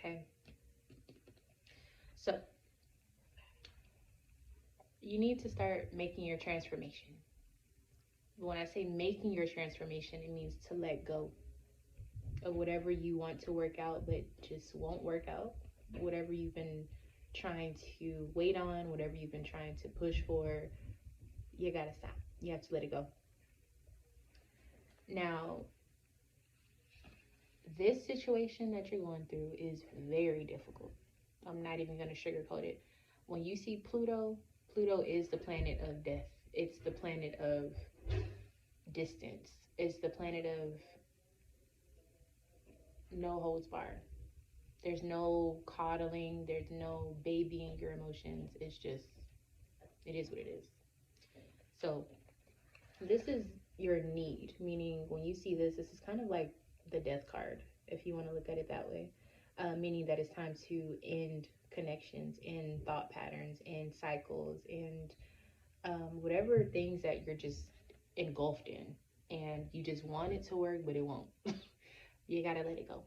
Okay. So you need to start making your transformation. When I say making your transformation, it means to let go of whatever you want to work out but just won't work out, whatever you've been trying to wait on, whatever you've been trying to push for. You gotta stop. You have to let it go. Now, this situation that you're going through is very difficult. I'm not even going to sugarcoat it. When you see Pluto, Pluto is the planet of death. It's the planet of distance. It's the planet of no holds barred. There's no coddling. There's no babying your emotions. It's just, it is what it is. So this is your need, meaning when you see this, this is kind of like the death card, if you want to look at it that way, meaning that it's time to end connections, end thought patterns, end cycles, and whatever things that you're just engulfed in, and you just want it to work, but it won't. You gotta let it go.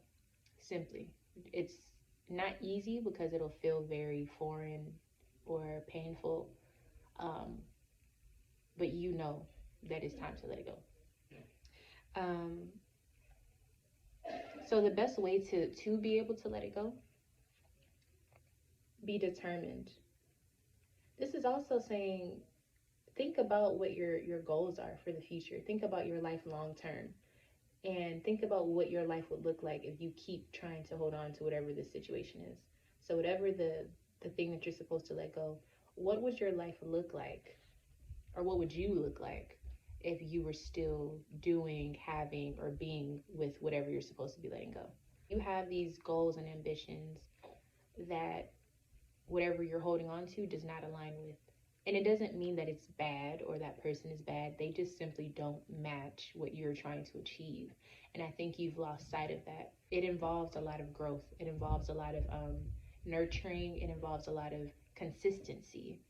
Simply. It's not easy because it'll feel very foreign or painful, but you know that it's time to let it go. So the best way to be able to let it go, be determined. This is also saying, think about what your goals are for the future. Think about your life long term, and think about what your life would look like if you keep trying to hold on to whatever this situation is. So whatever the thing that you're supposed to let go, what would your life look like, or what would you look like if you were still doing, having, or being with whatever you're supposed to be letting go? You have these goals and ambitions that whatever you're holding on to does not align with. And it doesn't mean that it's bad or that person is bad. They just simply don't match what you're trying to achieve. And I think you've lost sight of that. It involves a lot of growth. It involves a lot of nurturing. It involves a lot of consistency.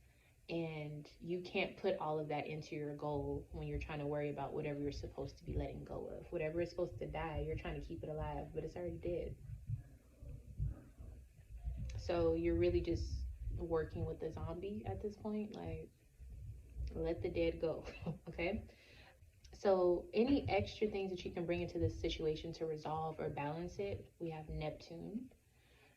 And you can't put all of that into your goal when you're trying to worry about whatever you're supposed to be letting go of. Whatever is supposed to die, you're trying to keep it alive, but it's already dead. So you're really just working with the zombie at this point. Like, let the dead go. Okay? So any extra things that you can bring into this situation to resolve or balance it, we have Neptune.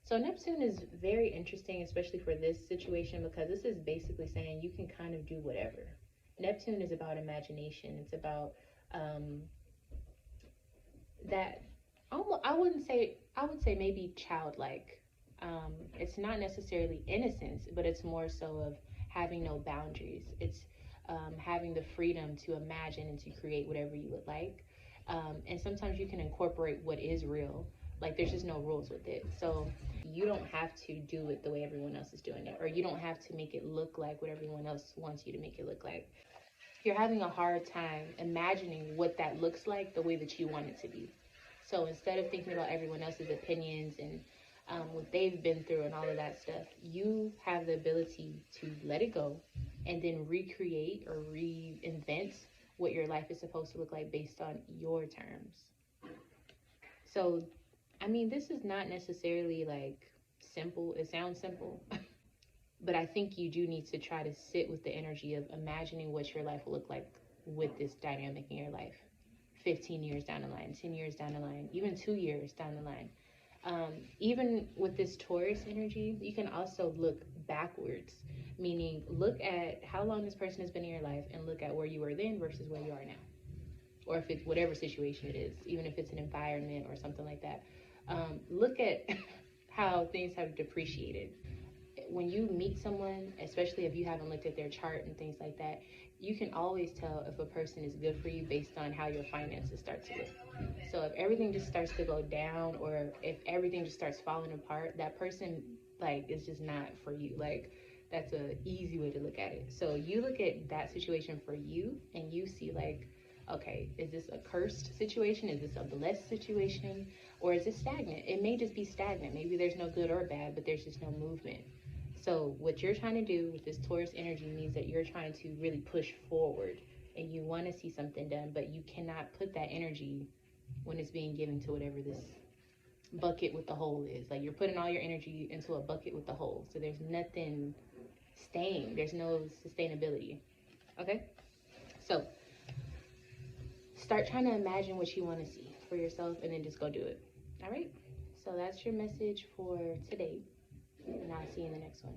So Neptune is very interesting, especially for this situation, because this is basically saying you can kind of do whatever. Neptune is about imagination. It's about that, I would say maybe childlike. It's not necessarily innocence, but it's more so of having no boundaries. It's having the freedom to imagine and to create whatever you would like. And sometimes you can incorporate what is real. Like, there's just no rules with it. So you don't have to do it the way everyone else is doing it, or you don't have to make it look like what everyone else wants you to make it look like. You're having a hard time imagining what that looks like the way that you want it to be. So instead of thinking about everyone else's opinions and what they've been through and all of that stuff, you have the ability to let it go and then recreate or reinvent what your life is supposed to look like based on your terms. So, I mean, this is not necessarily like simple. It sounds simple, but I think you do need to try to sit with the energy of imagining what your life will look like with this dynamic in your life. 15 years down the line, 10 years down the line, even 2 years down the line. Even with this Taurus energy, you can also look backwards, meaning look at how long this person has been in your life and look at where you were then versus where you are now. Or if it's whatever situation it is, even if it's an environment or something like that. Look at how things have depreciated. When you meet someone, especially if you haven't looked at their chart and things like that, you can always tell if a person is good for you based on how your finances start to look. So if everything just starts to go down, or if everything just starts falling apart, that person, like, is just not for you. Like, that's an easy way to look at it. So you look at that situation for you and you see, like, okay, is this a cursed situation? Is this a blessed situation? Or is it stagnant? It may just be stagnant. Maybe there's no good or bad, but there's just no movement. So what you're trying to do with this Taurus energy means that you're trying to really push forward and you want to see something done, but you cannot put that energy when it's being given to whatever this bucket with the hole is. Like, you're putting all your energy into a bucket with the hole. So there's nothing staying. There's no sustainability. Okay? So start trying to imagine what you want to see for yourself and then just go do it. All right? So that's your message for today. And I'll see you in the next one.